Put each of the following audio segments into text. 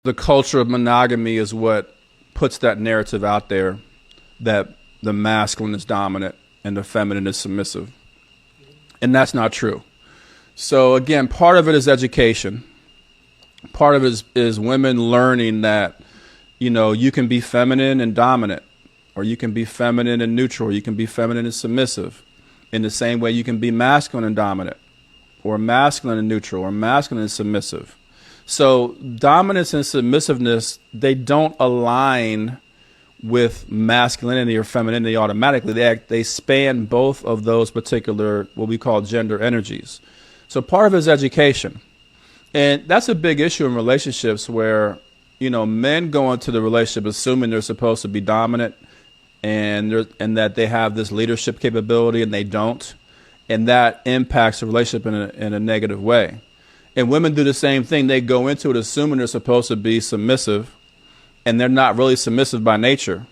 the culture of monogamy is what puts that narrative out there that the masculine is dominant and the feminine is submissive. And that's not true. So again, part of it is education. Part of it is women learning that, you can be feminine and dominant, or you can be feminine and neutral, or you can be feminine and submissive. In the same way you can be masculine and dominant, or masculine and neutral, or masculine and submissive. So dominance and submissiveness, they don't align with masculinity or femininity automatically. They span both of those particular, what we call gender energies. So part of it is education. And that's a big issue in relationships where, men go into the relationship assuming they're supposed to be dominant and that they have this leadership capability, and they don't. And that impacts the relationship in a negative way. And women do the same thing. They go into it assuming they're supposed to be submissive, and they're not really submissive by nature.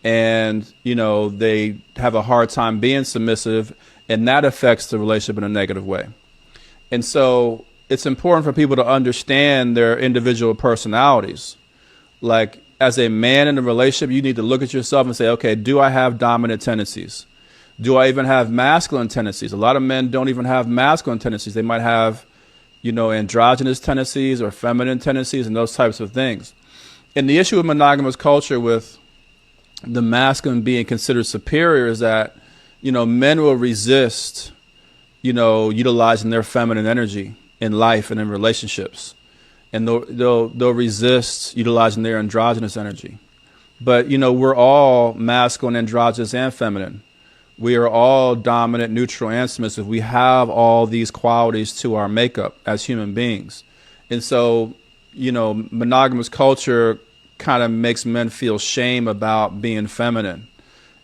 And, they have a hard time being submissive, and that affects the relationship in a negative way. And so it's important for people to understand their individual personalities. Like, as a man in a relationship, you need to look at yourself and say, okay, do I have dominant tendencies? Do I even have masculine tendencies? A lot of men don't even have masculine tendencies. They might have, androgynous tendencies or feminine tendencies and those types of things. And the issue with monogamous culture with the masculine being considered superior is that, men will resist, utilizing their feminine energy in life and in relationships. And they'll resist utilizing their androgynous energy. But, we're all masculine, androgynous, and feminine. We are all dominant, neutral, and submissive. We have all these qualities to our makeup as human beings. And so, monogamous culture kind of makes men feel shame about being feminine.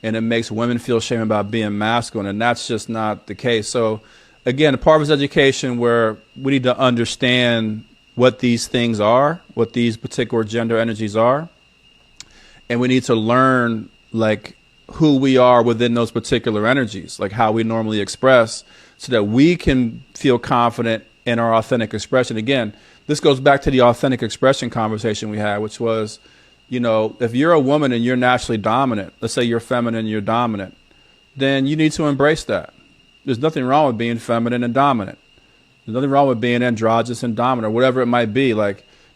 And it makes women feel shame about being masculine. And that's just not the case. So, again, part of it is education, where we need to understand what these things are, what these particular gender energies are. And we need to learn, who we are within those particular energies, like how we normally express, so that we can feel confident in our authentic expression. Again, this goes back to the authentic expression conversation we had, which was, if you're a woman and you're naturally dominant, let's say you're feminine and you're dominant, then you need to embrace that. There's nothing wrong with being feminine and dominant. There's nothing wrong with being androgynous and dominant, or whatever it might be.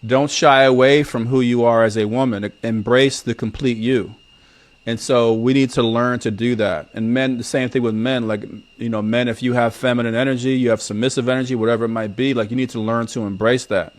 Don't shy away from who you are as a woman. Embrace the complete you. And so we need to learn to do that. And men, the same thing with men. Men, if you have feminine energy, you have submissive energy, whatever it might be, you need to learn to embrace that.